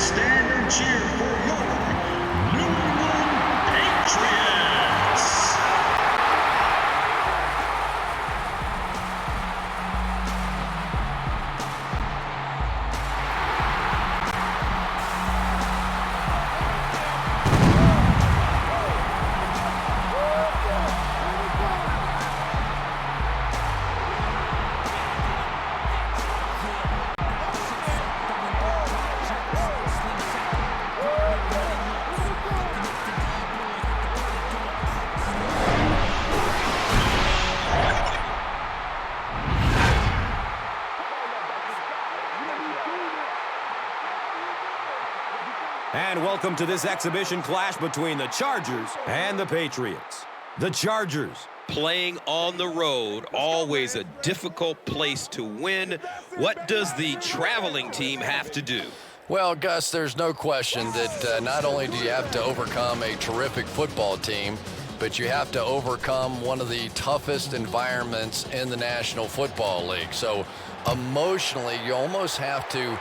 and stand and cheer for your New England Patriots. And welcome to this exhibition clash between the Chargers and the Patriots. The Chargers playing on the road, always a difficult place to win. What does the traveling team have to do? Well, Gus, there's no question that not only do you have to overcome a terrific football team, but you have to overcome one of the toughest environments in the National Football League. So emotionally, you almost have to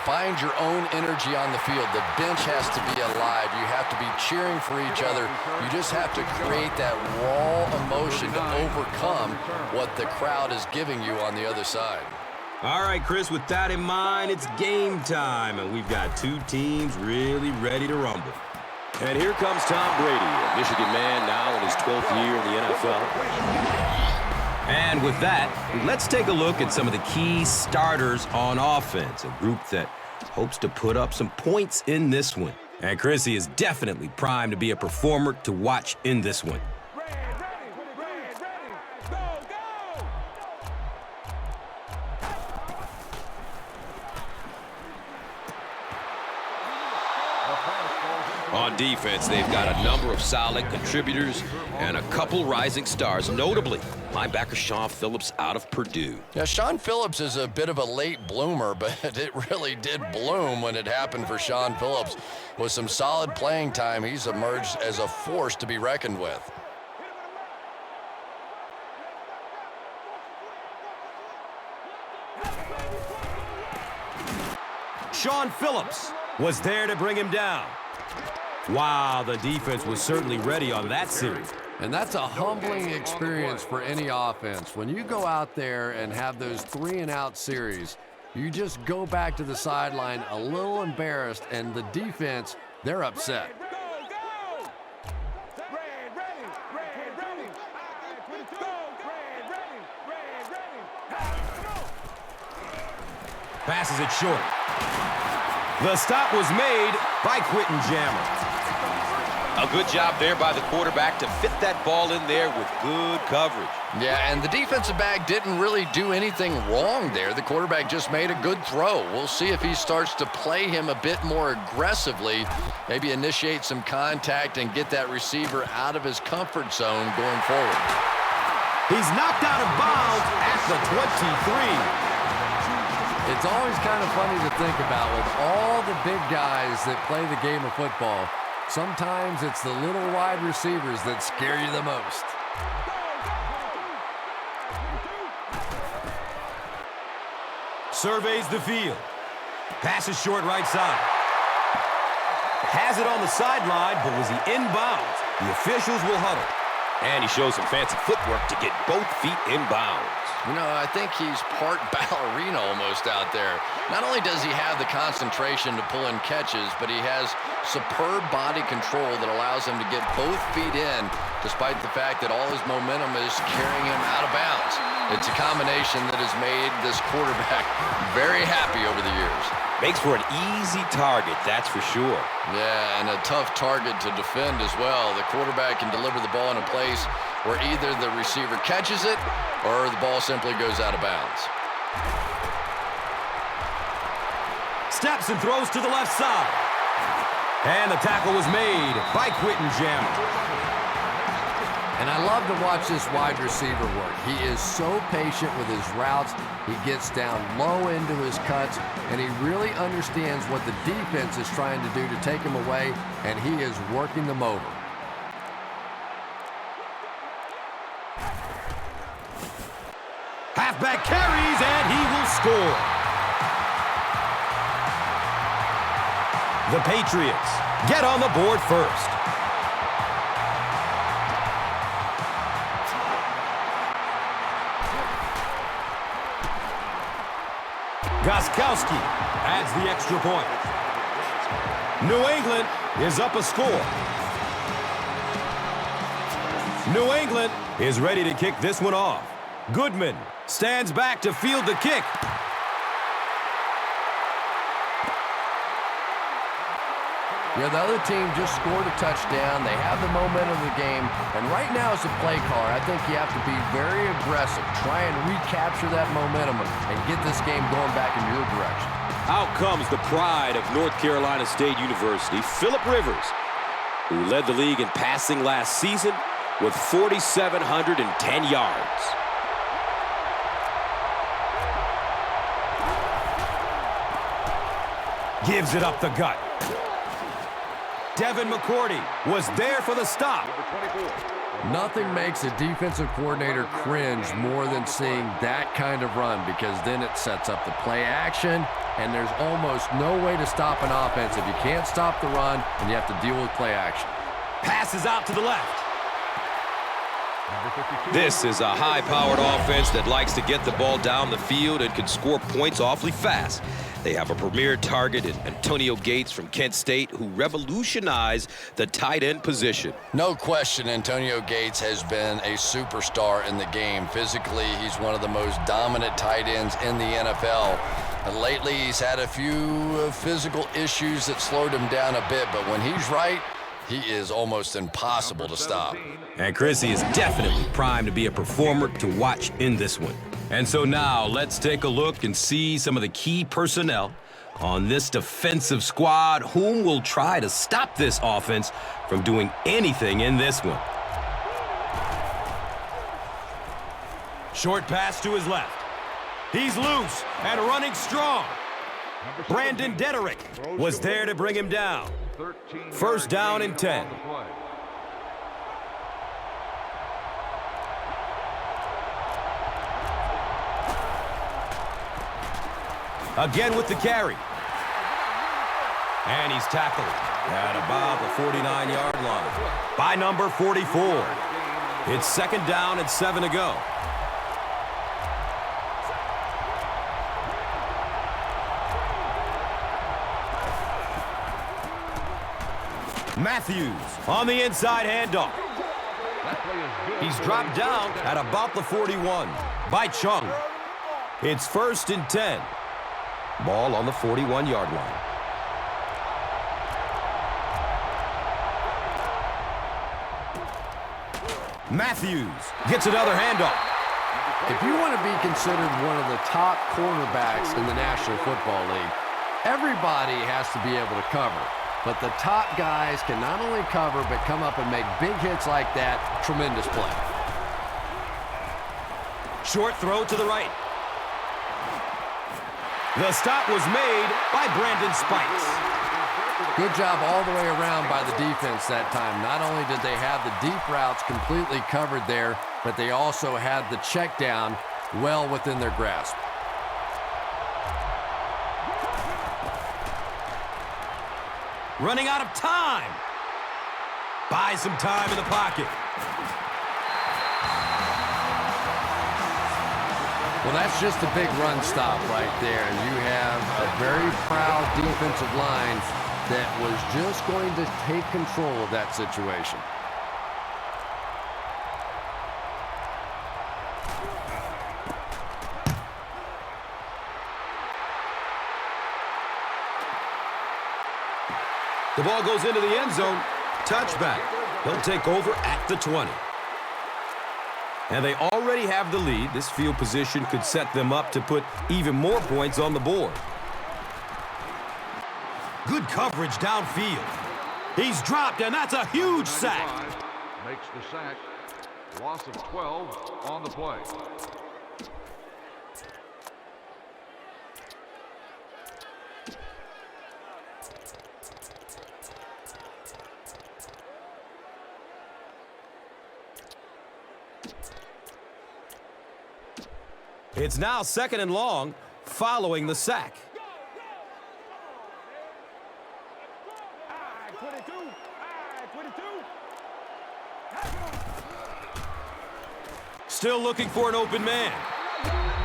find your own energy on the field. The bench has to be alive. You have to be cheering for each other. You just have to create that raw emotion to overcome what the crowd is giving you on the other side. All right, Chris, with that in mind, it's game time, and we've got two teams really ready to rumble. And here comes Tom Brady, a Michigan man now in his 12th year in the NFL. And with that, let's take a look at some of the key starters on offense, a group that hopes to put up some points in this one. And Chrissy is definitely primed to be a performer to watch in this one. On defense, they've got a number of solid contributors and a couple rising stars, notably linebacker Sean Phillips out of Purdue. Yeah, Sean Phillips is a bit of a late bloomer, but it really did bloom when it happened for Sean Phillips. With some solid playing time, he's emerged as a force to be reckoned with. Sean Phillips was there to bring him down. Wow, the defense was certainly ready on that series. And that's a humbling experience for any offense. When you go out there and have those 3-and-out series, you just go back to the sideline a little embarrassed, and the defense, they're upset. Passes it short. The stop was made by Quentin Jammer. A good job there by the quarterback to fit that ball in there with good coverage. Yeah, and the defensive back didn't really do anything wrong there. The quarterback just made a good throw. We'll see if he starts to play him a bit more aggressively, maybe initiate some contact and get that receiver out of his comfort zone going forward. He's knocked out of bounds at the 23. It's always kind of funny to think about with all the big guys that play the game of football. Sometimes it's the little wide receivers that scare you the most. Surveys the field. Passes short right side. Has it on the sideline, but was he inbounds? The officials will huddle. And he shows some fancy footwork to get both feet inbounds. You know, I think he's part ballerina almost out there. Not only does he have the concentration to pull in catches, but he has superb body control that allows him to get both feet in, despite the fact that all his momentum is carrying him out of bounds. It's a combination that has made this quarterback very happy over the years. Makes for an easy target, that's for sure. Yeah, and a tough target to defend as well. The quarterback can deliver the ball in a place where either the receiver catches it or the ball simply goes out of bounds. Steps and throws to the left side. And the tackle was made by Quentin Jammer. And I love to watch this wide receiver work. He is so patient with his routes. He gets down low into his cuts, and he really understands what the defense is trying to do to take him away, and he is working them over. Halfback carries, and he will score. The Patriots get on the board first. Gostkowski adds the extra point. New England is up a score. New England is ready to kick this one off. Goodman stands back to field the kick. Yeah, the other team just scored a touchdown. They have the momentum of the game. And right now as a play caller, I think you have to be very aggressive. Try and recapture that momentum and get this game going back in your direction. Out comes the pride of North Carolina State University, Phillip Rivers, who led the league in passing last season with 4,710 yards. Gives it up the gut. Devin McCourty was there for the stop. Nothing makes a defensive coordinator cringe more than seeing that kind of run, because then it sets up the play action, and there's almost no way to stop an offense if you can't stop the run and you have to deal with play action. Passes out to the left. This is a high-powered offense that likes to get the ball down the field and can score points awfully fast. They have a premier target in Antonio Gates from Kent State, who revolutionized the tight end position. No question, Antonio Gates has been a superstar in the game. Physically, he's one of the most dominant tight ends in the NFL. And lately, he's had a few physical issues that slowed him down a bit, but when he's right, he is almost impossible to stop. And Chrissy is definitely primed to be a performer to watch in this one. And so now let's take a look and see some of the key personnel on this defensive squad, whom will try to stop this offense from doing anything in this one. Short pass to his left. He's loose and running strong. Brandon Dederick was there to bring him down. First down and 10. Again with the carry. And he's tackled at about the 49-yard line by number 44. It's second down and 7 to go. Matthews on the inside handoff. He's dropped down at about the 41 by Chung. It's first and 10. Ball on the 41-yard line. Matthews gets another handoff. If you want to be considered one of the top cornerbacks in the National Football League, everybody has to be able to cover. But the top guys can not only cover, but come up and make big hits like that. Tremendous play. Short throw to the right. The stop was made by Brandon Spikes. Good job all the way around by the defense that time. Not only did they have the deep routes completely covered there, but they also had the check down well within their grasp. Running out of time. Buys some time in the pocket. Well, that's just a big run stop right there. And you have a very proud defensive line that was just going to take control of that situation. The ball goes into the end zone. Touchback. He'll take over at the 20. And they already have the lead. This field position could set them up to put even more points on the board. Good coverage downfield. He's dropped, and that's a huge sack. Makes the sack. Loss of 12 on the play. It's now second and long following the sack. Still looking for an open man.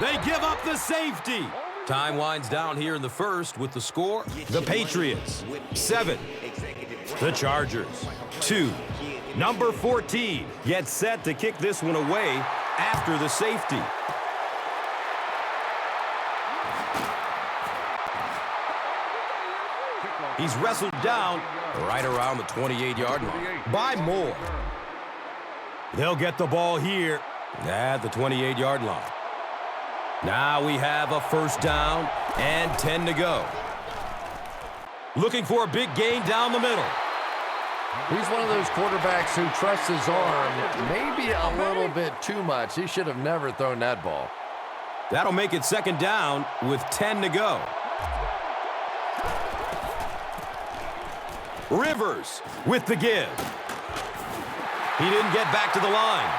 They give up the safety. Time winds down here in the first with the score. The Patriots, 7. The Chargers, 2. Number 14 gets set to kick this one away after the safety. He's wrestled down right around the 28-yard line by Moore. They'll get the ball here at the 28-yard line. Now we have a first down and 10 to go. Looking for a big gain down the middle. He's one of those quarterbacks who trusts his arm maybe a little bit too much. He should have never thrown that ball. That'll make it second down with 10 to go. Rivers with the give. He didn't get back to the line.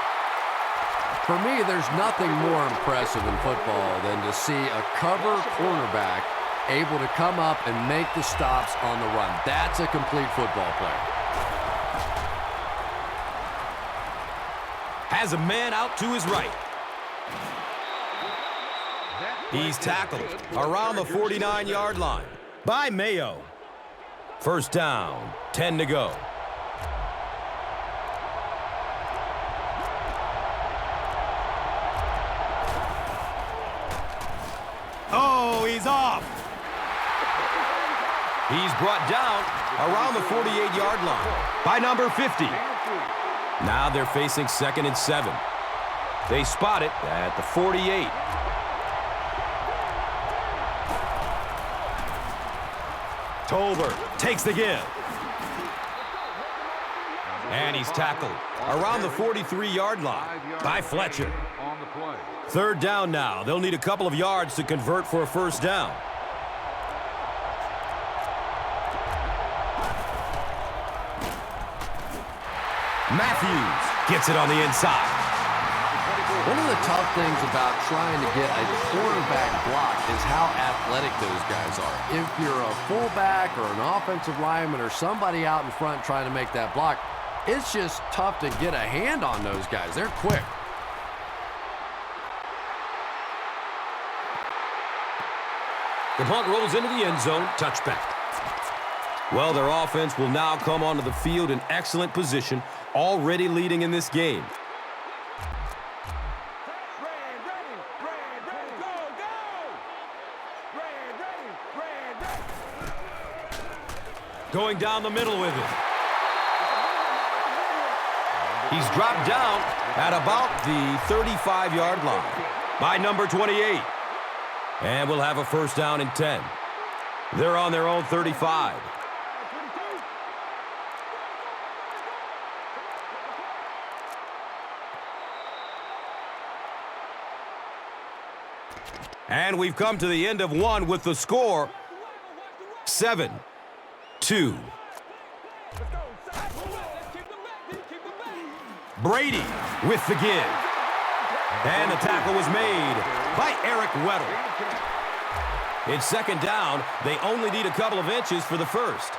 For me, there's nothing more impressive in football than to see a cover cornerback able to come up and make the stops on the run. That's a complete football player. Has a man out to his right. He's tackled around the 49-yard line by Mayo. First down, 10 to go. Oh, he's off. He's brought down around the 48-yard line by number 50. Now they're facing 2nd and 7. They spot it at the 48. Tolbert takes the give. And he's tackled around the 43-yard line by Fletcher. Third down now. They'll need a couple of yards to convert for a first down. Matthews gets it on the inside. One of the tough things about trying to get a quarterback block is how athletic those guys are. If you're a fullback or an offensive lineman or somebody out in front trying to make that block, it's just tough to get a hand on those guys. They're quick. The punt rolls into the end zone. Touchback. Well, their offense will now come onto the field in excellent position, already leading in this game. Going down the middle with it. He's dropped down at about the 35-yard line by number 28. And we'll have a first down and 10. They're on their own 35. And we've come to the end of one with the score 7-2. Brady with the give. And the tackle was made by Eric Weddle. It's second down. They only need a couple of inches for the first.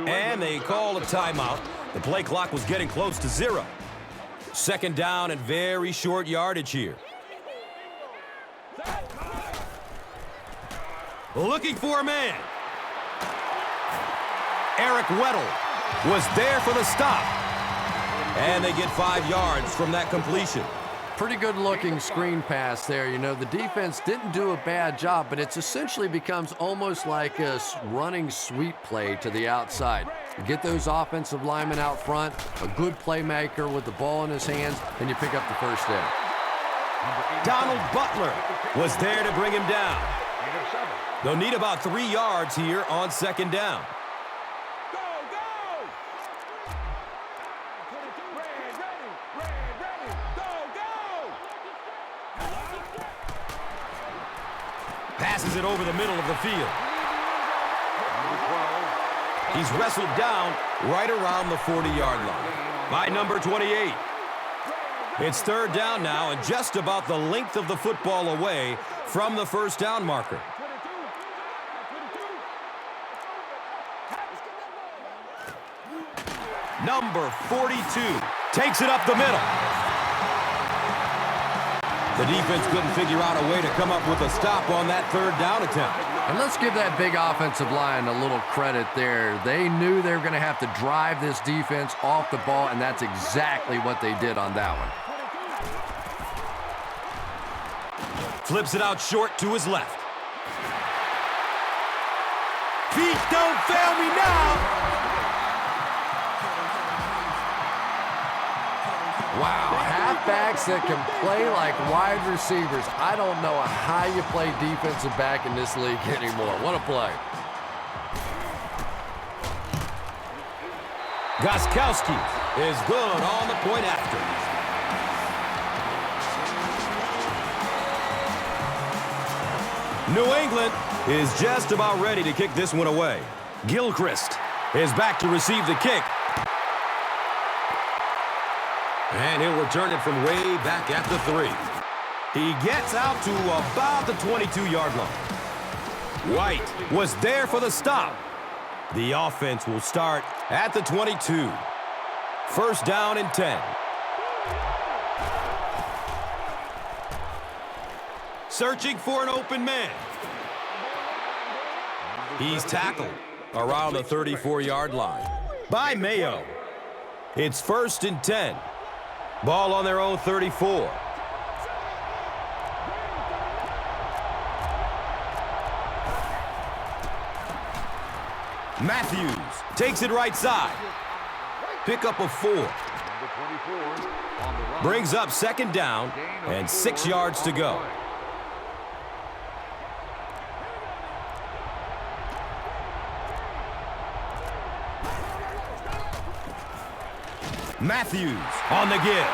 And they call a timeout. The play clock was getting close to 0. Second down and very short yardage here. Looking for a man. Eric Weddle was there for the stop. And they get 5 yards from that completion. Pretty good looking screen pass there. You know, the defense didn't do a bad job, but it's essentially becomes almost like a running sweep play to the outside. You get those offensive linemen out front, a good playmaker with the ball in his hands, and you pick up the first down. Donald Butler was there to bring him down. They'll need about 3 yards here on second down. Passes it over the middle of the field. He's wrestled down right around the 40-yard line. by number 28. It's third down now and just about the length of the football away from the first down marker. Number 42 takes it up the middle. The defense couldn't figure out a way to come up with a stop on that third down attempt. And let's give that big offensive line a little credit there. They knew they were going to have to drive this defense off the ball, and that's exactly what they did on that one. Flips it out short to his left. Feet don't fail me now. Wow, halfbacks that can play like wide receivers. I don't know how you play defensive back in this league anymore. What a play. Gostkowski is good on the point after. New England is just about ready to kick this one away. Gilchrist is back to receive the kick. And he'll return it from way back at the 3. He gets out to about the 22-yard line. White was there for the stop. The offense will start at the 22. First down and 10. Searching for an open man. He's tackled around the 34-yard line by Mayo. It's first and 10. Ball on their own 34. Matthews takes it right side. Pick up a 4. Brings up second down and 6 yards to go. Matthews on the give.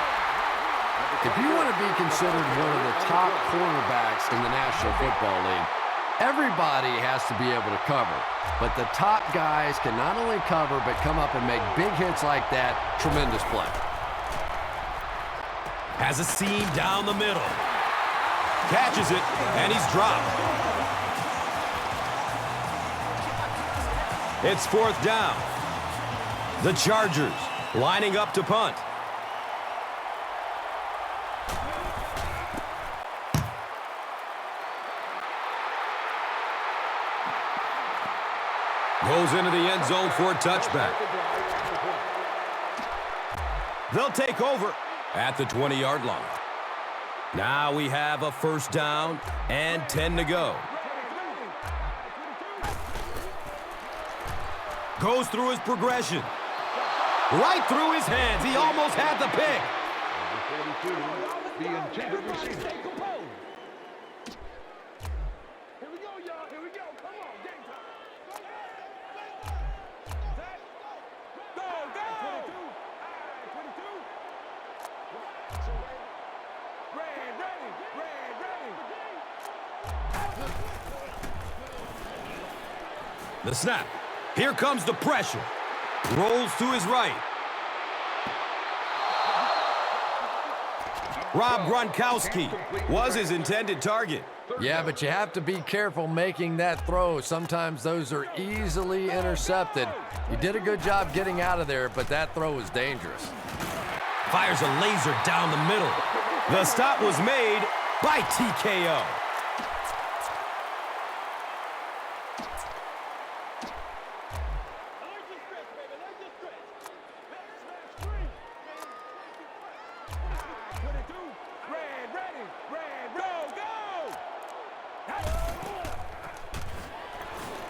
If you want to be considered one of the top quarterbacks in the National Football League, everybody has to be able to cover. But the top guys can not only cover, but come up and make big hits like that. Tremendous play. Has a seam down the middle. Catches it, and he's dropped. It's fourth down. The Chargers lining up to punt. Goes into the end zone for a touchback. They'll take over at the 20-yard line. Now we have a first down and 10 to go. Goes through his progression. Right through his hands. He almost had the pick. The intended receiver. Here we go, y'all. Here we go. Come on, game time. Go, go. 22. Red, ready. The snap. Here comes the pressure. Rolls to his right. Rob Gronkowski was his intended target. Yeah, but you have to be careful making that throw. Sometimes those are easily intercepted. You did a good job getting out of there, but that throw was dangerous. Fires a laser down the middle. The stop was made by TKO.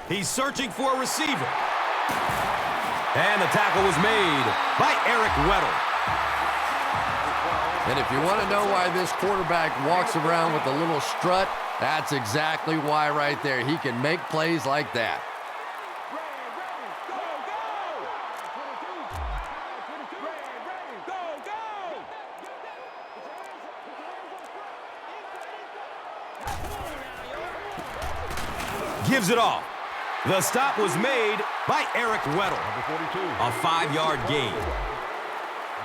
He's searching for a receiver. And the tackle was made by Eric Weddle. And if you want to know why this quarterback walks around with a little strut, that's exactly why right there. He can make plays like that. Gives it off. The stop was made by Eric Weddle. A 5-yard gain.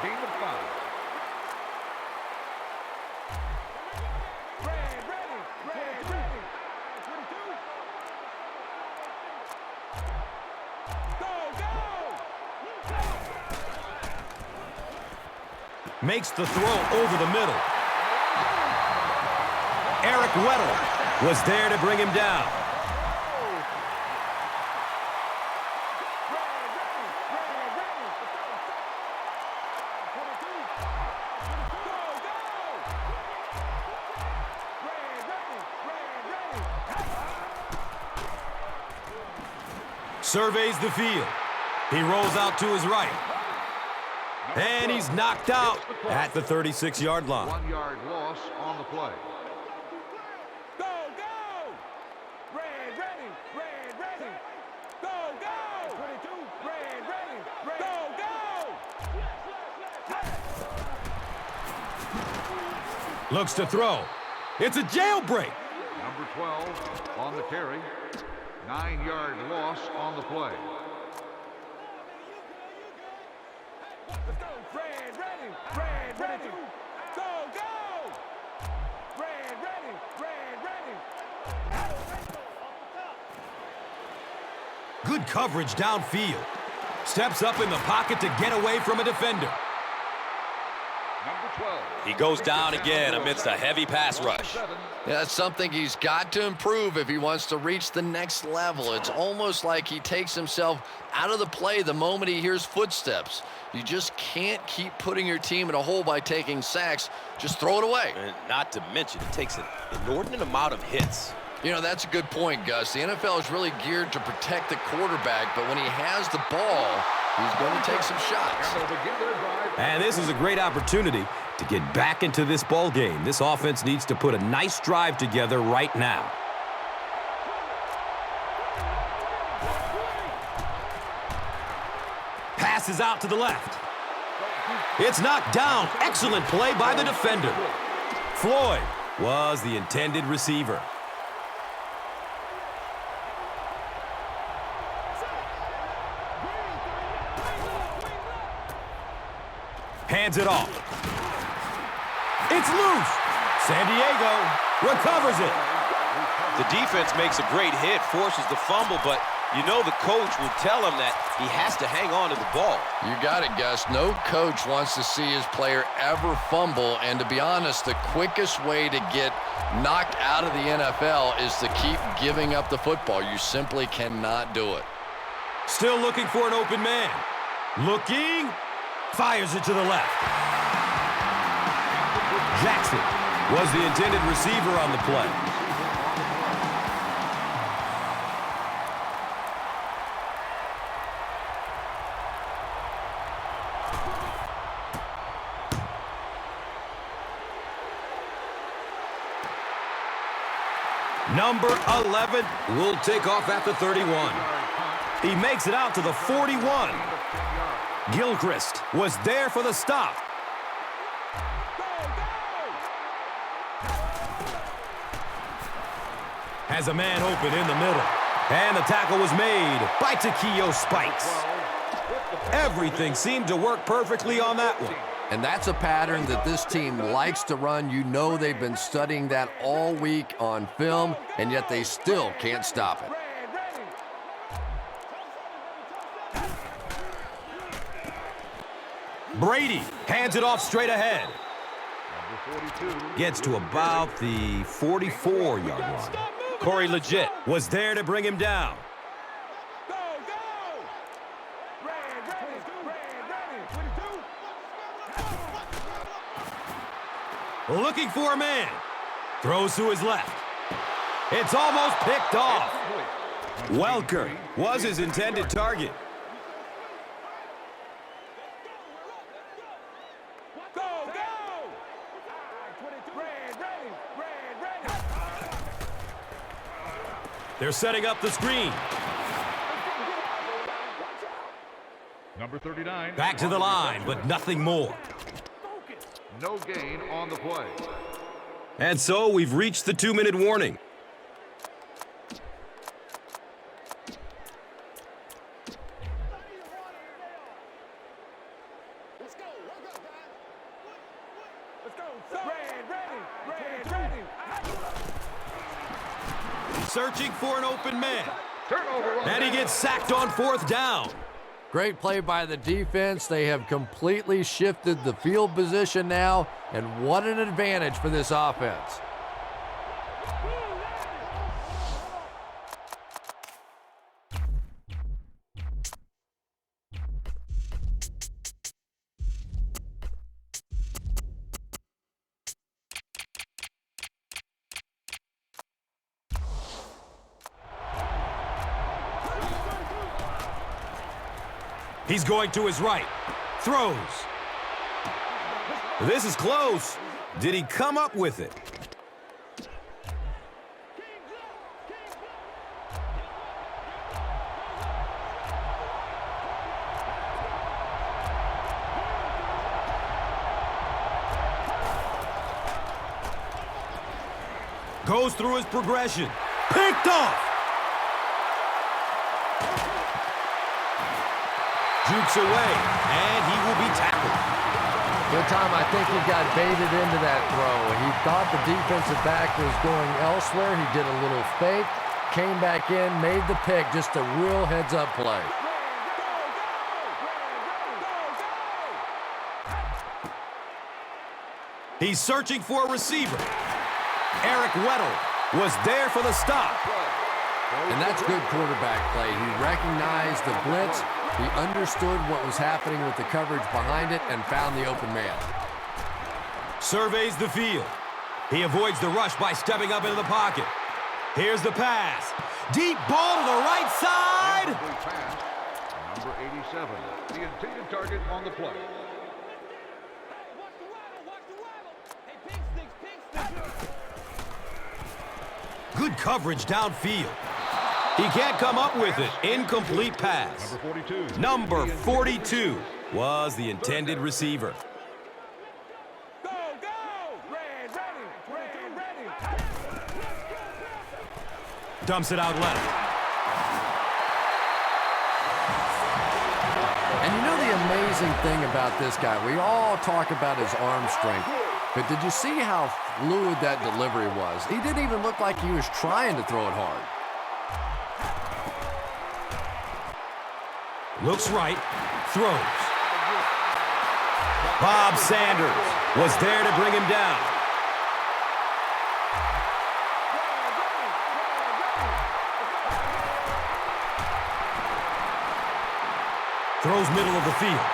Gain of 5. Makes the throw over the middle. Eric Weddle was there to bring him down. Surveys the field. He rolls out to his right. And he's knocked out at the 36-yard line. 1-yard loss on the play. Go, go! Red, ready, red, ready. Go, go! 22, red, ready, red. Go, go! Looks to throw. It's a jailbreak. Number 12 on the carry. 9-yard loss on the play. Let's go, red, ready, red, ready. Go, go! Red, ready, red, ready. Good coverage downfield. Steps up in the pocket to get away from a defender. Number 12. He goes down again amidst a heavy pass rush. Yeah, that's something he's got to improve if he wants to reach the next level. It's almost like he takes himself out of the play the moment he hears footsteps. You just can't keep putting your team in a hole by taking sacks. Just throw it away. And not to mention, it takes an inordinate amount of hits. You know, that's a good point, Gus. The NFL is really geared to protect the quarterback, but when he has the ball, he's going to take some shots. And this is a great opportunity to get back into this ball game. This offense needs to put a nice drive together right now. Passes out to the left. It's knocked down. Excellent play by the defender. Floyd was the intended receiver. Hands it off. It's loose. San Diego recovers it. The defense makes a great hit, forces the fumble, but you know the coach will tell him that he has to hang on to the ball. You got it, Gus. No coach wants to see his player ever fumble, and to be honest, the quickest way to get knocked out of the NFL is to keep giving up the football. You simply cannot do it. Still looking for an open man. Looking. Fires it to the left. Jackson was the intended receiver on the play. Number 11 will take off at the 31. He makes it out to the 41. Gilchrist was there for the stop. Has a man open in the middle. And the tackle was made by Takeo Spikes. Everything seemed to work perfectly on that one. And that's a pattern that this team likes to run. You know they've been studying that all week on film, and yet they still can't stop it. Brady hands it off straight ahead. Gets to about the 44-yard line. Corey Legit was there to bring him down. Looking for a man. Throws to his left. It's almost picked off. Welker was his intended target. They're setting up the screen. Number 39. Back to the line, but nothing more. No gain on the play. And so we've reached the 2-minute warning. Let's go. Red, ready. Searching for an open man. And he gets sacked on 4th down. Great play by the defense. They have completely shifted the field position now, and what an advantage for this offense. He's going to his right. Throws. This is close. Did he come up with it? Goes through his progression. Picked off. Jukes away, and he will be tackled. Good time. I think he got baited into that throw. He thought the defensive back was going elsewhere. He did a little fake, came back in, made the pick. Just a real heads-up play. He's searching for a receiver. Eric Weddle was there for the stop. And that's good quarterback play. He recognized the blitz. He understood what was happening with the coverage behind it and found the open man. Surveys the field. He avoids the rush by stepping up into the pocket. Here's the pass. Deep ball to the right side. Number 87, the intended target on the play. Good coverage downfield. He can't come up with it. Incomplete pass. Number 42 was the intended receiver. Go! Red, ready. Dumps it out left. And you know the amazing thing about this guy, we all talk about his arm strength, but did you see how fluid that delivery was? He didn't even look like he was trying to throw it hard. Looks right, throws. Bob Sanders was there to bring him down. Throws middle of the field.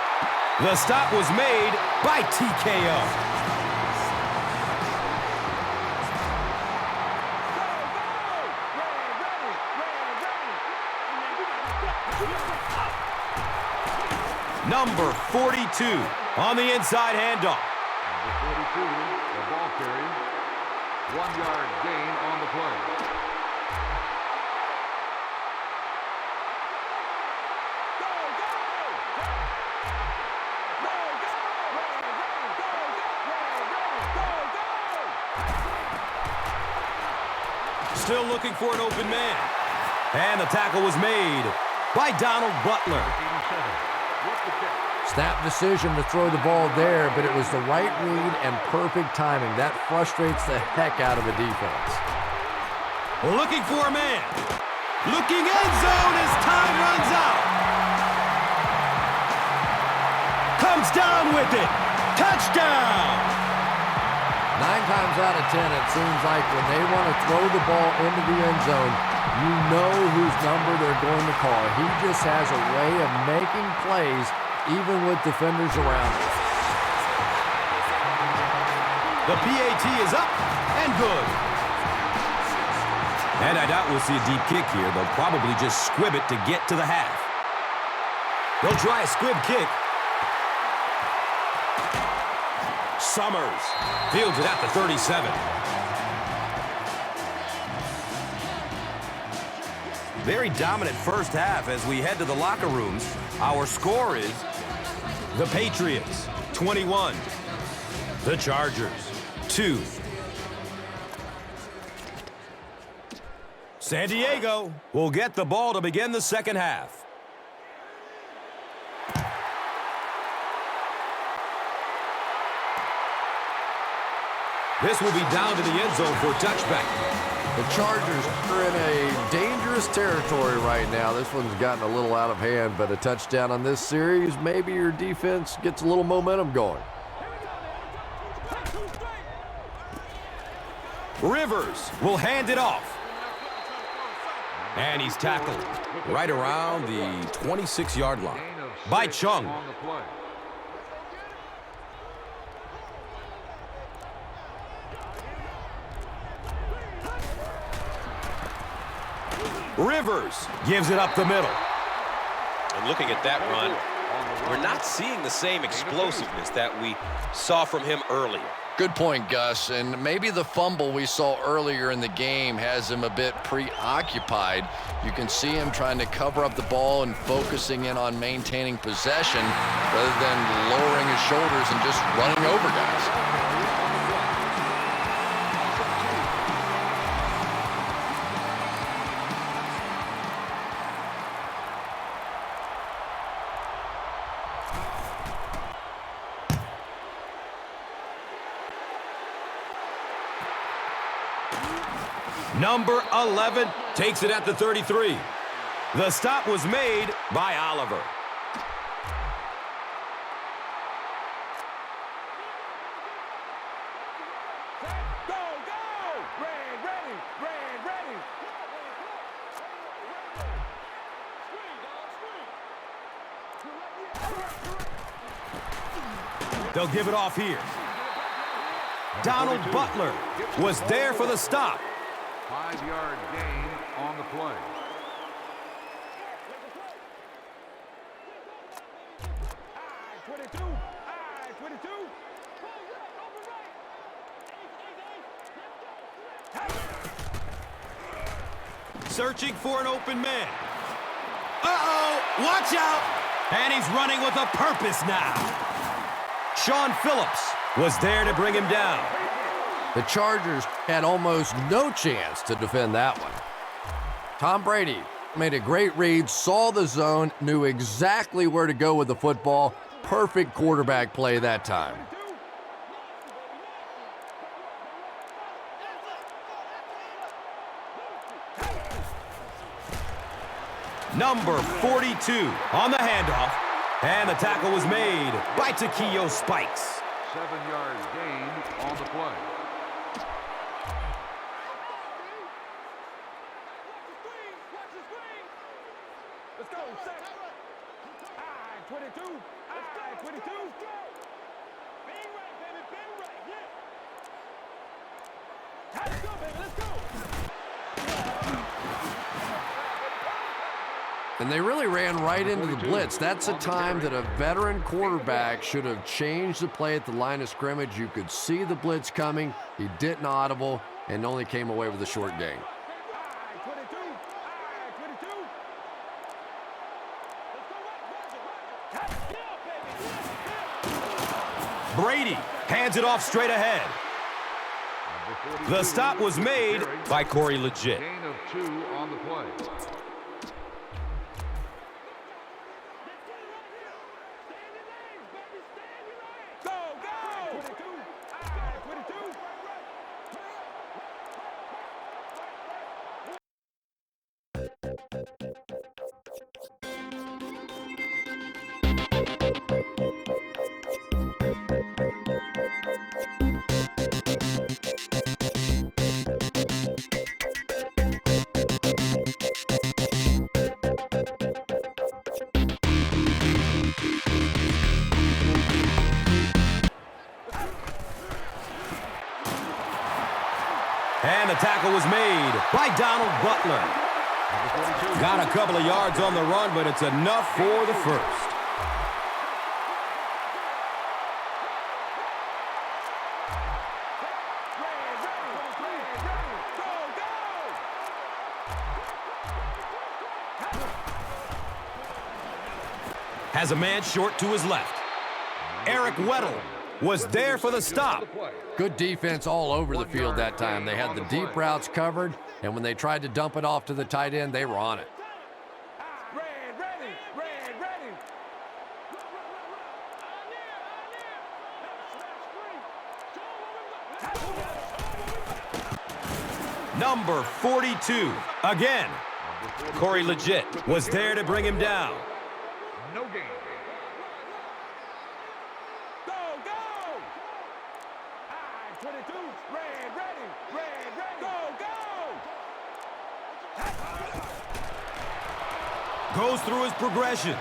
The stop was made by TKO. Number 42 on the inside handoff. Number 42, the ball carrier. 1-yard gain on the play. Still looking for an open man. And the tackle was made by Donald Butler. Snap decision to throw the ball there, but it was the right read and perfect timing. That frustrates the heck out of the defense. Looking for a man. Looking end zone as time runs out. Comes down with it. Touchdown! 9 times out of 10, it seems like when they want to throw the ball into the end zone, you know whose number they're going to call. He just has a way of making plays even with defenders around him. The PAT is up and good. And I doubt we'll see a deep kick here. They'll probably just squib it to get to the half. They'll try a squib kick. Summers fields it at the 37. Very dominant first half as we head to the locker rooms. Our score is the Patriots 21, the Chargers 2. San Diego will get the ball to begin the second half. This will be down to the end zone for a touchback. The Chargers are in a dangerous territory right now. This one's gotten a little out of hand, but a touchdown on this series, maybe your defense gets a little momentum going. Rivers will hand it off. And he's tackled right around the 26-yard line by Chung. On the play. Rivers gives it up the middle. And looking at that run, we're not seeing the same explosiveness that we saw from him earlier. Good point, Gus. And maybe the fumble we saw earlier in the game has him a bit preoccupied. You can see him trying to cover up the ball and focusing in on maintaining possession rather than lowering his shoulders and just running over guys. Number 11 takes it at the 33. The stop was made by Oliver. Go, go! Red, ready, red, ready. They'll give it off here. Donald Butler was there for the stop. 5-yard gain on the play. Searching for an open man. Uh-oh, watch out. And he's running with a purpose now. Sean Phillips was there to bring him down. The Chargers had almost no chance to defend that one. Tom Brady made a great read, saw the zone, knew exactly where to go with the football. Perfect quarterback play that time. Number 42 on the handoff. And the tackle was made by Takeo Spikes. 7-yard gain on the play. Let's go, set. I-22. I-22. Bang right, baby, bang right, yeah. Let's go, baby, let's go. And they really ran right into the blitz. That's a time that a veteran quarterback should have changed the play at the line of scrimmage. You could see the blitz coming. He didn't audible and only came away with a short gain. Brady hands it off straight ahead. The stop was made by Corey Legit. Gain of 2 on the play. And the tackle was made by Donald Butler. Got a couple of yards on the run, but it's enough for the first. Has a man short to his left. Eric Weddle was there for the stop. Good defense all over the field that time. They had the deep routes covered, and when they tried to dump it off to the tight end, they were on it. Red, ready, red, ready. Number 42. Again. Corey Legit was there to bring him down. No gain. Go, go! I-22, red, ready, go, go! Goes through his progression.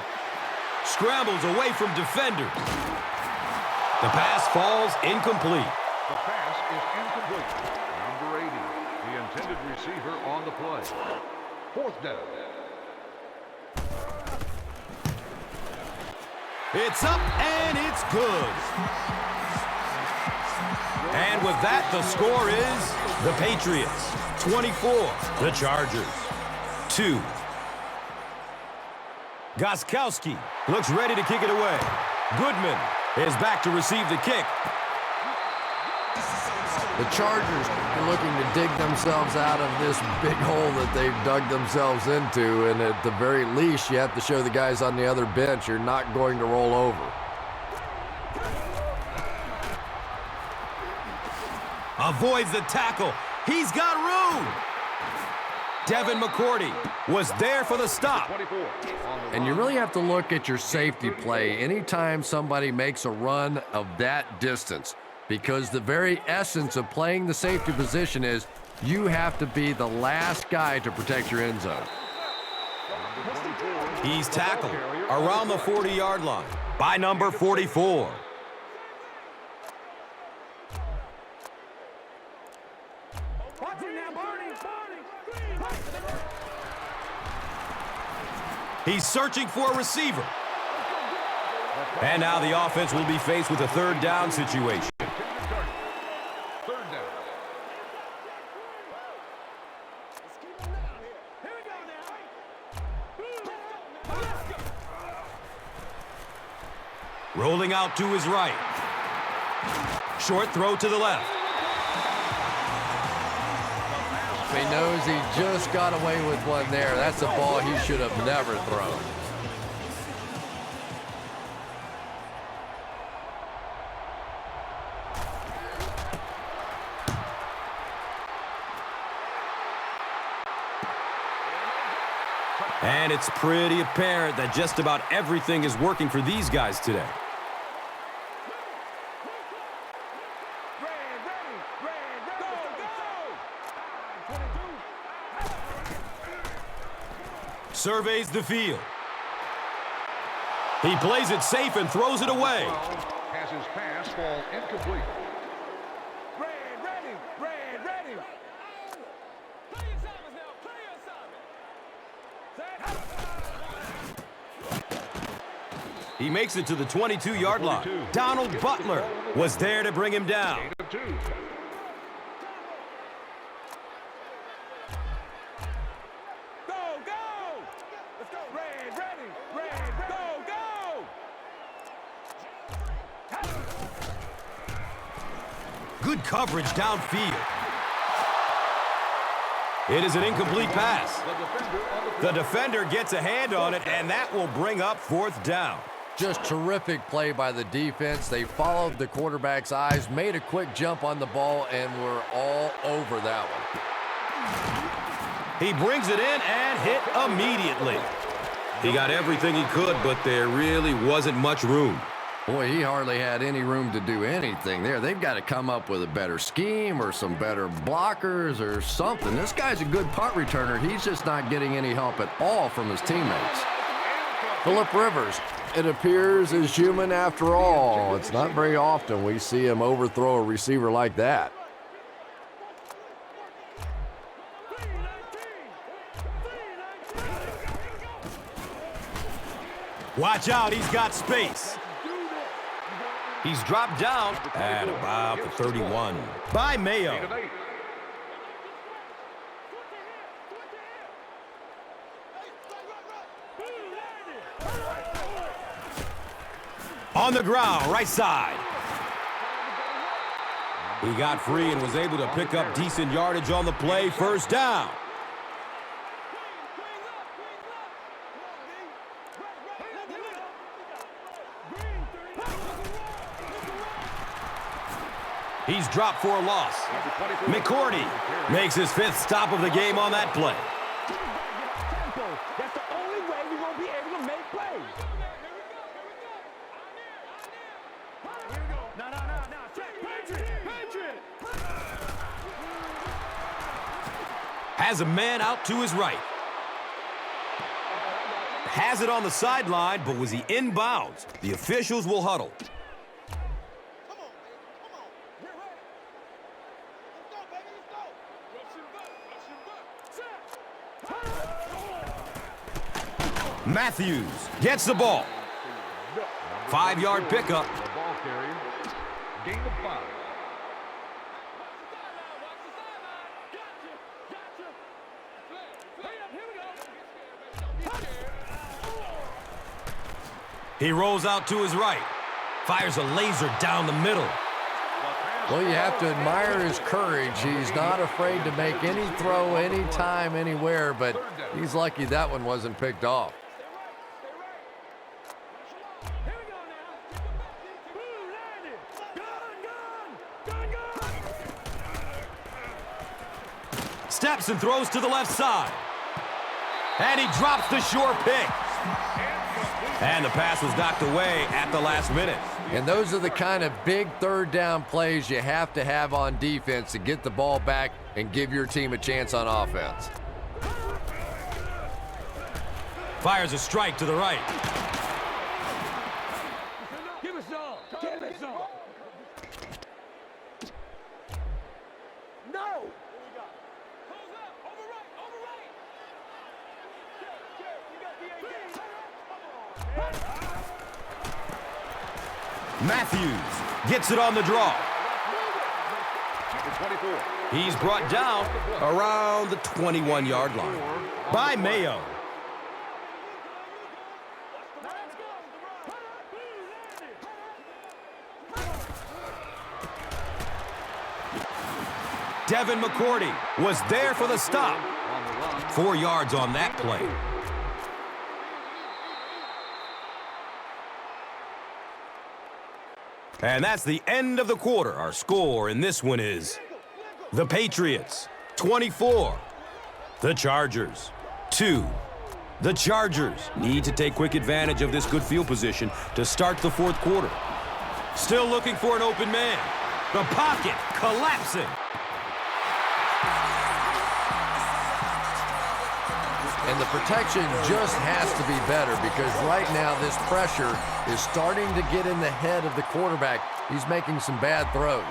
Scrambles away from defenders. The pass falls incomplete. The pass is incomplete. Number 80, the intended receiver on the play. Fourth down. It's up and it's good. And with that, the score is the Patriots 24, the Chargers 2. Gostkowski looks ready to kick it away. Goodman is back to receive the kick. The Chargers are looking to dig themselves out of this big hole that they've dug themselves into, and at the very least, you have to show the guys on the other bench you're not going to roll over. Avoids the tackle. He's got room. Devin McCourty was there for the stop. And you really have to look at your safety play anytime somebody makes a run of that distance, because the very essence of playing the safety position is you have to be the last guy to protect your end zone. He's tackled around the 40-yard line by number 44. He's searching for a receiver. And now the offense will be faced with a third down situation. Third down. Rolling out to his right. Short throw to the left. He knows he just got away with one there. That's a ball he should have never thrown. And it's pretty apparent that just about everything is working for these guys today. Surveys the field. He plays it safe and throws it away. Has his pass fall incomplete. Ready. Play your assignments now, He makes it to the 22-yard line. Donald Butler was there to bring him down. Gain of 2. Let's go. Ready. Go. Good coverage downfield. It is an incomplete pass. The defender gets a hand on it, and that will bring up fourth down. Just terrific play by the defense. They followed the quarterback's eyes, made a quick jump on the ball, and were all over that one. He brings it in and hit immediately. He got everything he could, but there really wasn't much room. Boy, he hardly had any room to do anything there. They've got to come up with a better scheme or some better blockers or something. This guy's a good punt returner. He's just not getting any help at all from his teammates. Phillip Rivers, it appears, is human after all. It's not very often we see him overthrow a receiver like that. Watch out, he's got space. He's dropped down at about the 31 by Mayo. On the ground, right side. He got free and was able to pick up decent yardage on the play. First down. He's dropped for a loss. McCourty makes his 5th stop of the game on that play. Tempo. That's the only way you're going to be able to make plays. No. Check. Patriot. Has a man out to his right. Has it on the sideline, but was he inbounds? The officials will huddle. Matthews gets the ball. 5-yard pickup. The ball carrier. Gain of 5. He rolls out to his right. Fires a laser down the middle. Well, you have to admire his courage. He's not afraid to make any throw, anytime, anywhere, but he's lucky that one wasn't picked off. Steps and throws to the left side. And he drops the short pick. And the pass was knocked away at the last minute. And those are the kind of big third down plays you have to have on defense to get the ball back and give your team a chance on offense. Fires a strike to the right. Give us some. No. Matthews gets it on the draw. Number 24. He's brought down around the 21-yard line by Mayo. Devin McCourty was there for the stop. 4 yards on that play. And that's the end of the quarter. Our score in this one is the Patriots 24, the Chargers 2. The Chargers need to take quick advantage of this good field position to start the 4th quarter. Still looking for an open man. The pocket collapsing. And the protection just has to be better because right now this pressure is starting to get in the head of the quarterback. He's making some bad throws.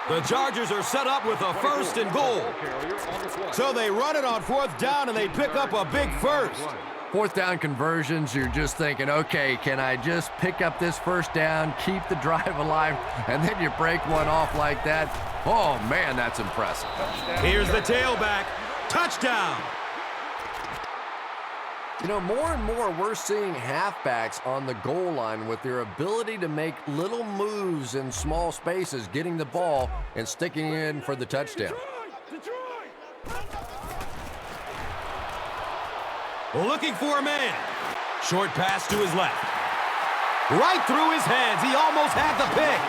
The Chargers are set up with a 1st and goal. So they run it on 4th down and they pick up a big first. 4th down conversions, you're just thinking, okay, can I just pick up this 1st down, keep the drive alive, and then you break one off like that? Oh, man, that's impressive. Here's the tailback. Touchdown. You know, more and more we're seeing halfbacks on the goal line with their ability to make little moves in small spaces, getting the ball and sticking in for the touchdown. Looking for a man. Short pass to his left. Right through his hands. He almost had the pick.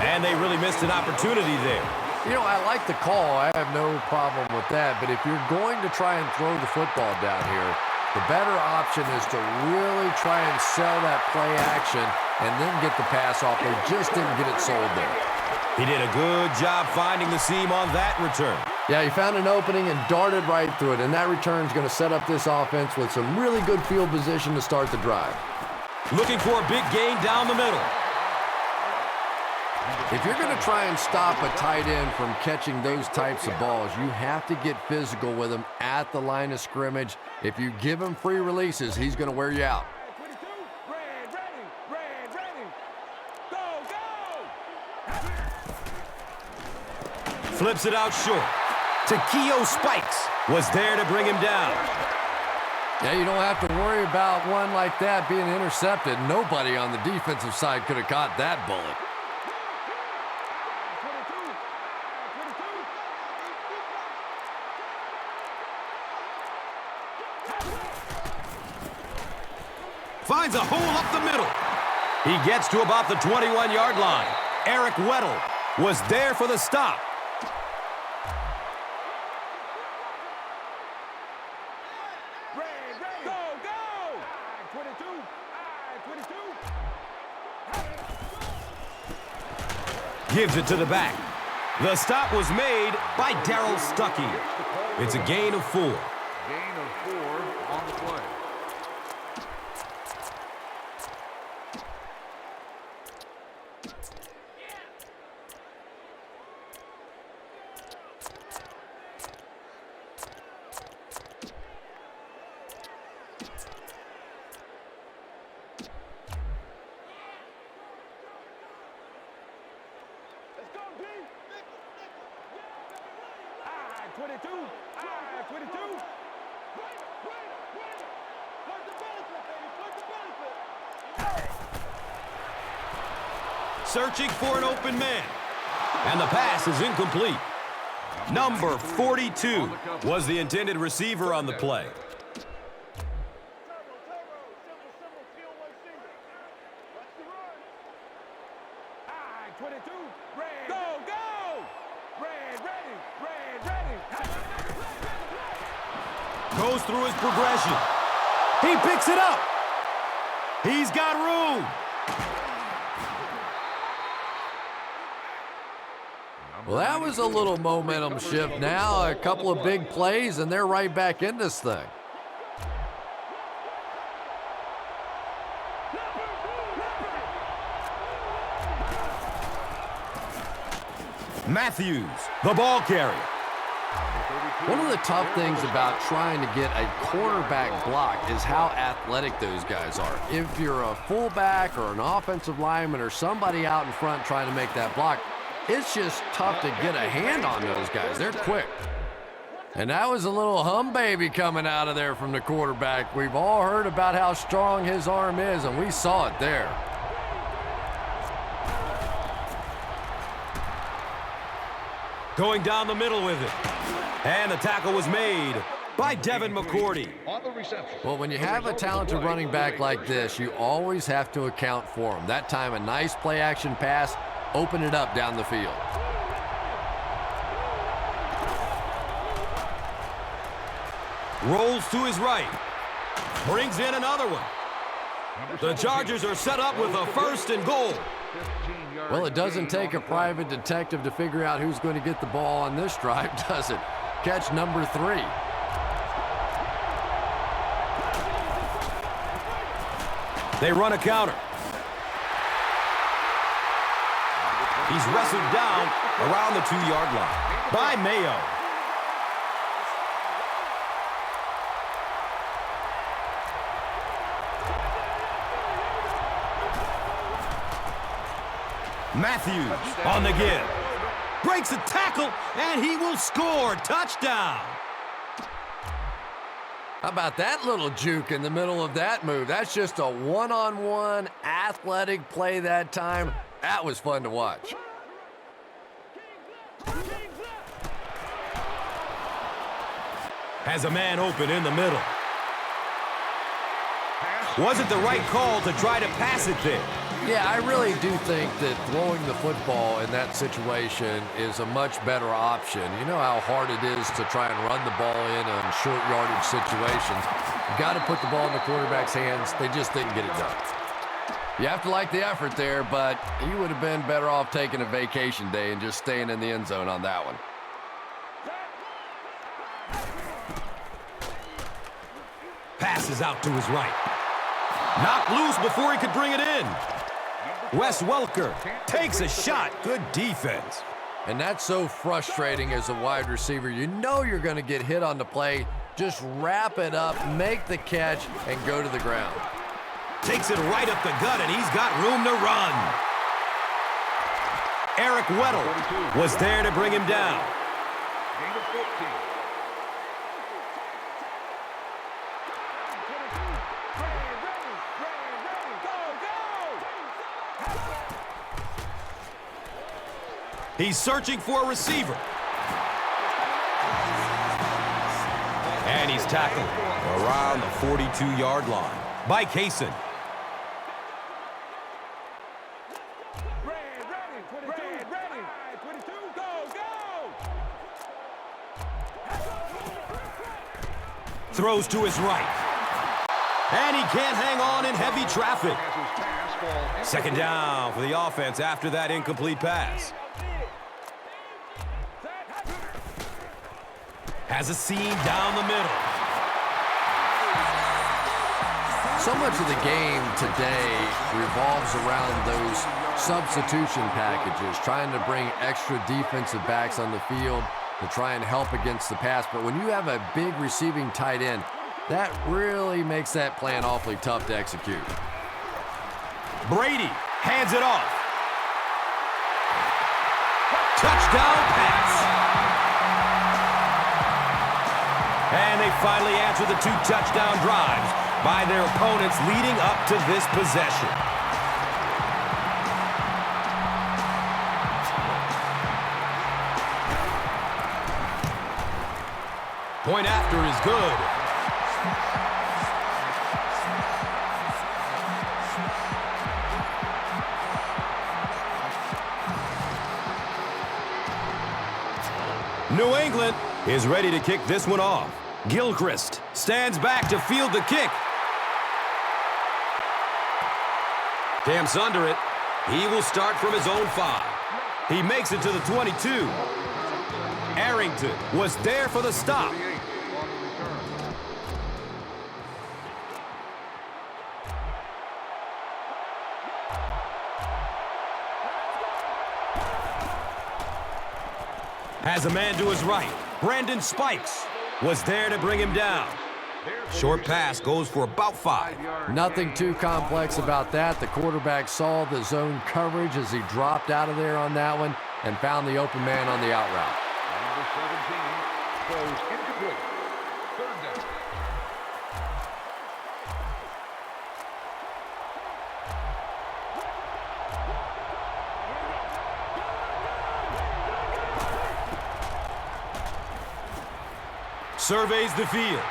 And they really missed an opportunity there. You know, I like the call. I have no problem with that. But if you're going to try and throw the football down here, the better option is to really try and sell that play action and then get the pass off. They just didn't get it sold there. He did a good job finding the seam on that return. Yeah, he found an opening and darted right through it. And that return is going to set up this offense with some really good field position to start the drive. Looking for a big gain down the middle. If you're going to try and stop a tight end from catching those types of balls, you have to get physical with him at the line of scrimmage. If you give him free releases, he's going to wear you out. Flips it out short. Takeo Spikes was there to bring him down. Yeah, you don't have to worry about one like that being intercepted. Nobody on the defensive side could have caught that bullet. Finds a hole up the middle. He gets to about the 21-yard line. Eric Weddle was there for the stop. Gives it to the back. The stop was made by Darryl Stuckey. It's a gain of 4. Gain of 4 on the play. Searching for an open man. And the pass is incomplete. Number 42 was the intended receiver on the play. Goes through his progression. He picks it up. He's got room. Well, that was a little momentum shift now. A couple of big plays, and they're right back in this thing. Matthews, the ball carrier. One of the tough things about trying to get a quarterback block is how athletic those guys are. If you're a fullback or an offensive lineman or somebody out in front trying to make that block, it's just tough to get a hand on those guys. They're quick. And that was a little hum baby coming out of there from the quarterback. We've all heard about how strong his arm is, and we saw it there. Going down the middle with it. And the tackle was made by Devin McCourty. Well, when you have a talented running back like this, you always have to account for him. That time, a nice play-action pass opened it up down the field. Rolls to his right. Brings in another one. The Chargers are set up with a 1st and goal. Well, it doesn't take a private detective to figure out who's going to get the ball on this drive, does it? Catch number 3. They run a counter. He's wrestled down around the 2-yard line by Mayo. Matthews on the give. Breaks a tackle, and he will score. Touchdown. How about that little juke in the middle of that move? That's just a one-on-one athletic play that time. That was fun to watch. Has a man open in the middle. Wasn't the right call to try to pass it there. Yeah, I really do think that throwing the football in that situation is a much better option. You know how hard it is to try and run the ball in short yardage situations. You got to put the ball in the quarterback's hands. They just didn't get it done. You have to like the effort there, but he would have been better off taking a vacation day and just staying in the end zone on that one. Passes out to his right. Knocked loose before he could bring it in. Wes Welker takes a shot. Good defense. And that's so frustrating as a wide receiver. You know you're going to get hit on the play. Just wrap it up, make the catch, and go to the ground. Takes it right up the gut, and he's got room to run. Eric Weddle was there to bring him down. Gain of 14. He's searching for a receiver. And he's tackled around the 42-yard line by Kaysen. Throws to his right. And he can't hang on in heavy traffic. Second down for the offense after that incomplete pass. Has a seam down the middle. So much of the game today revolves around those substitution packages, trying to bring extra defensive backs on the field to try and help against the pass. But when you have a big receiving tight end, that really makes that plan awfully tough to execute. Brady hands it off. Touchdown pass. And they finally answer the 2 touchdown drives by their opponents leading up to this possession. Point after is good. New England is ready to kick this one off. Gilchrist stands back to field the kick. Camps under it. He will start from his own 5. He makes it to the 22. Arrington was there for the stop. Has a man to his right. Brandon Spikes was there to bring him down. Short pass goes for about 5. Nothing too complex about that. The quarterback saw the zone coverage as he dropped out of there on that one and found the open man on the out route. Number 17 goes incomplete. Third down. Surveys the field.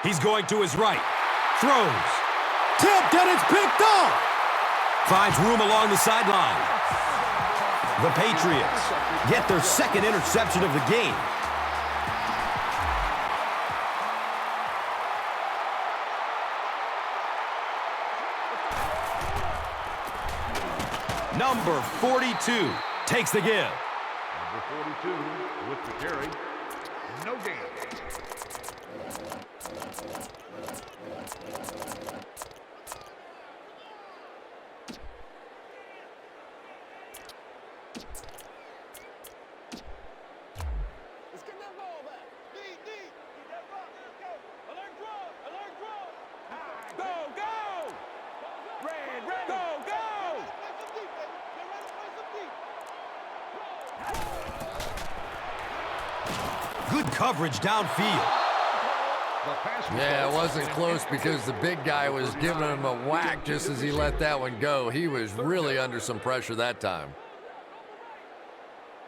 He's going to his right. Throws. Tipped and it's picked off. Finds room along the sideline. The Patriots get their second interception of the game. Number 42 takes the give. Number 42 with the carry. No gain. Let's get that ball back. Deep. Get that ball. Let's go. Alert draw. Go. Red. Go. Good coverage downfield. Yeah, it wasn't close because the big guy was giving him a whack just as he let that one go. He was really under some pressure that time.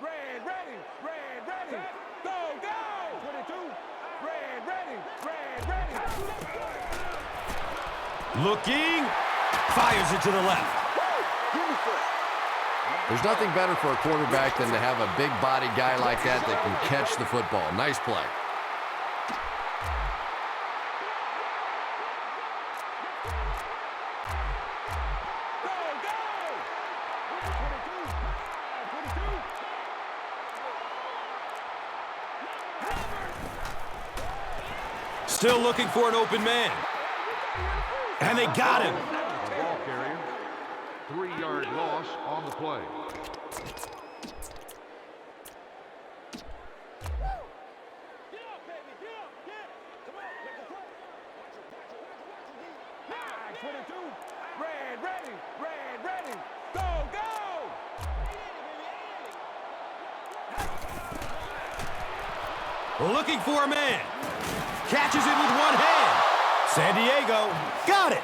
Red, ready. Go. 22. Red, ready. Looking. Fires it to the left. There's nothing better for a quarterback than to have a big body guy like that can catch the football. Nice play. Still looking for an open man. And they got him. Ball carrier. 3-yard loss on the play. Go, go! Looking for a man. Catches it with one hand. San Diego got it.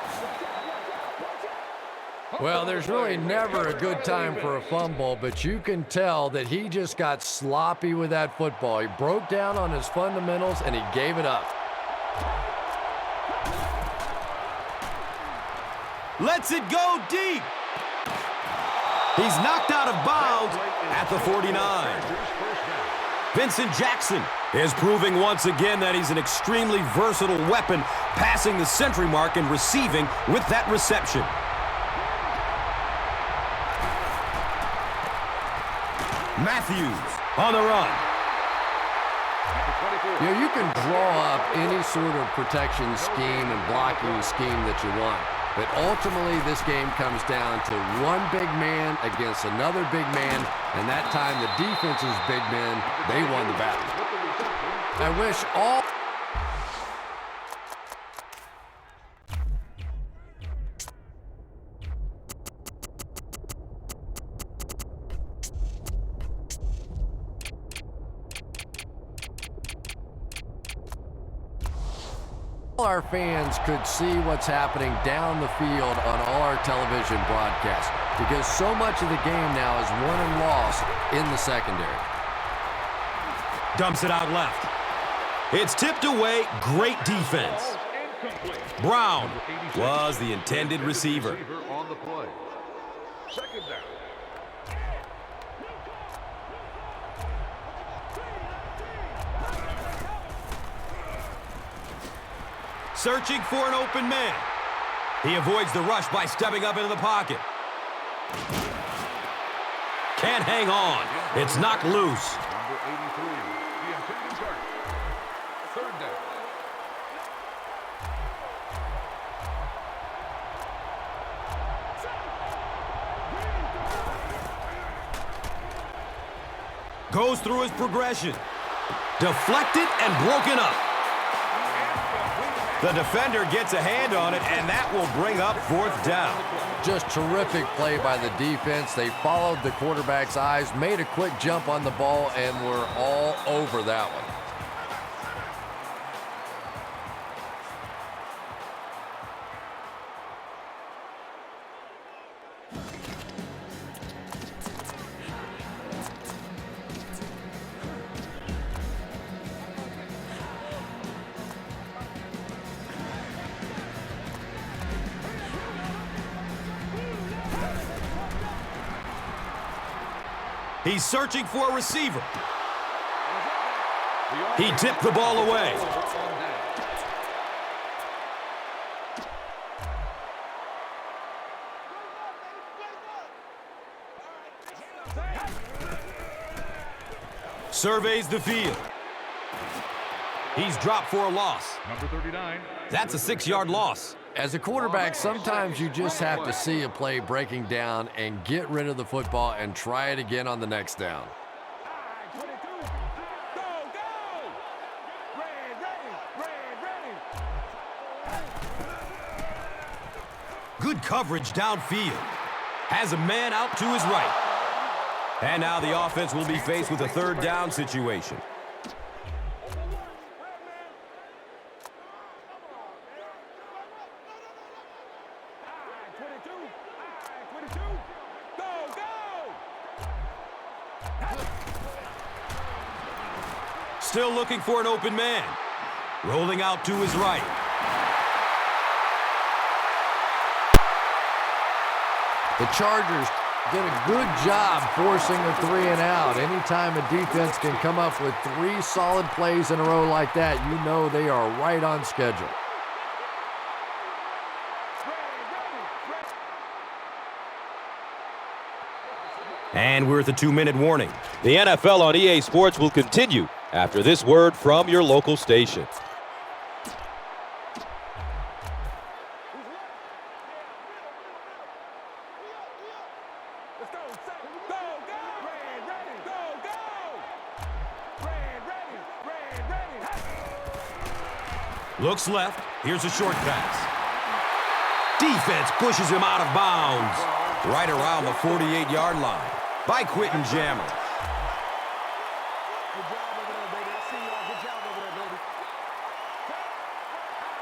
Well, there's really never a good time for a fumble, but you can tell that he just got sloppy with that football. He broke down on his fundamentals, and he gave it up. Lets it go deep. He's knocked out of bounds at the 49. Vincent Jackson is proving once again that he's an extremely versatile weapon, passing the century mark and receiving with that reception. Matthews on the run. You know, you can draw up any sort of protection scheme and blocking scheme that you want. But ultimately, this game comes down to one big man against another big man, and that time the defense's big men, they won the battle. I wish all our fans could see what's happening down the field on all our television broadcasts, because so much of the game now is won and lost in the secondary. Dumps it out left. It's tipped away. Great defense. Brown was the intended receiver. On the play. Second down. Searching for an open man. He avoids the rush by stepping up into the pocket. Can't hang on. It's knocked loose. Number 83, the intended target. Third down. Goes through his progression. Deflected and broken up. The defender gets a hand on it, and that will bring up fourth down. Just terrific play by the defense. They followed the quarterback's eyes, made a quick jump on the ball, and were all over that one. He's searching for a receiver. He tipped the ball away. Surveys the field. He's dropped for a loss. Number 39. That's a 6-yard loss. As a quarterback, sometimes you just have to see a play breaking down and get rid of the football and try it again on the next down. Good coverage downfield. Has a man out to his right. And now the offense will be faced with a third down situation. Still looking for an open man. Rolling out to his right. The Chargers did a good job forcing a 3-and-out. Anytime a defense can come up with 3 solid plays in a row like that, you know they are right on schedule. And we're at the 2-minute warning. The NFL on EA Sports will continue after this word from your local station. Looks left. Here's a short pass. Defense pushes him out of bounds. right around the 48-yard line by Quentin Jammer. Good job over there, baby. I see y'all. Good job over there, baby.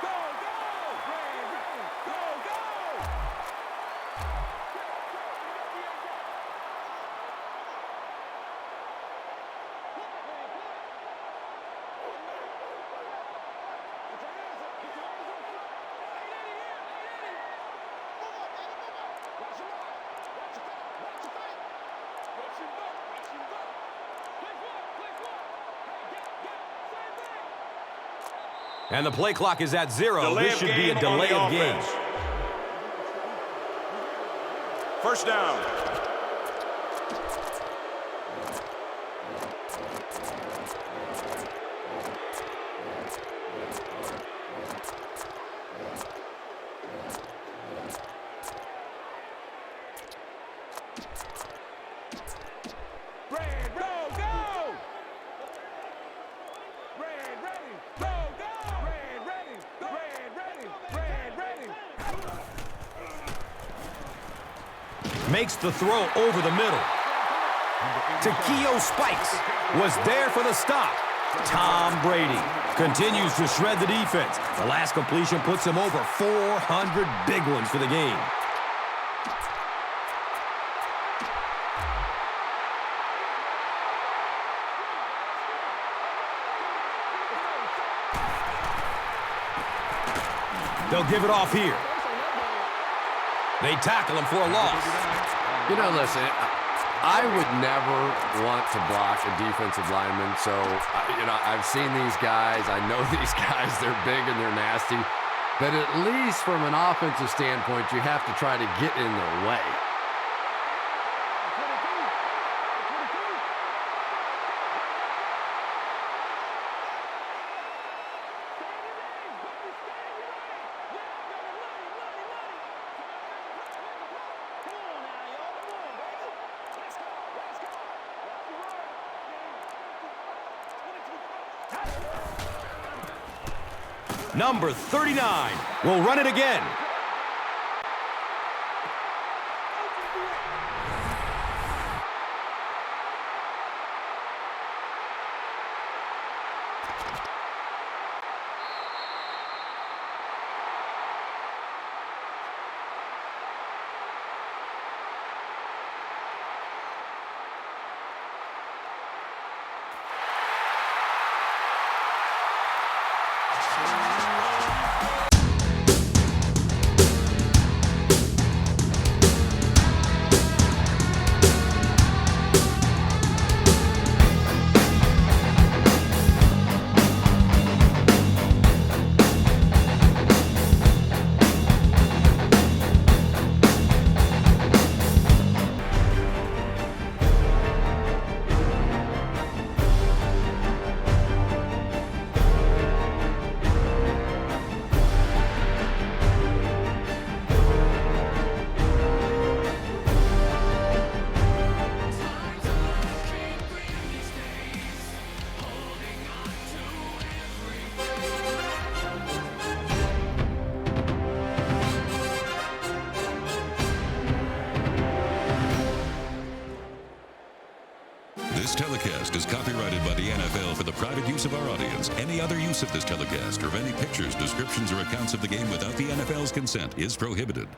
Go, go! Go, go! And the play clock is at 0. Delay This of should be a game on delay the of game. offense. First down. Red, go, go! Red, ready, go, go! Red, ready, go! Red, ready, red, ready. Makes the throw over the middle. Takeo Spikes was there for the stop. Tom Brady continues to shred the defense. The last completion puts him over 400 big ones for the game. They'll give it off here. They tackle him for a loss. You know, listen, I would never want to block a defensive lineman. So, I've seen these guys. I know these guys. They're big and they're nasty. But at least from an offensive standpoint, you have to try to get in their way. Number 39 will run it again. This telecast is copyrighted by the NFL for the private use of our audience. Any other use of this telecast or of any pictures, descriptions, or accounts of the game without the NFL's consent is prohibited.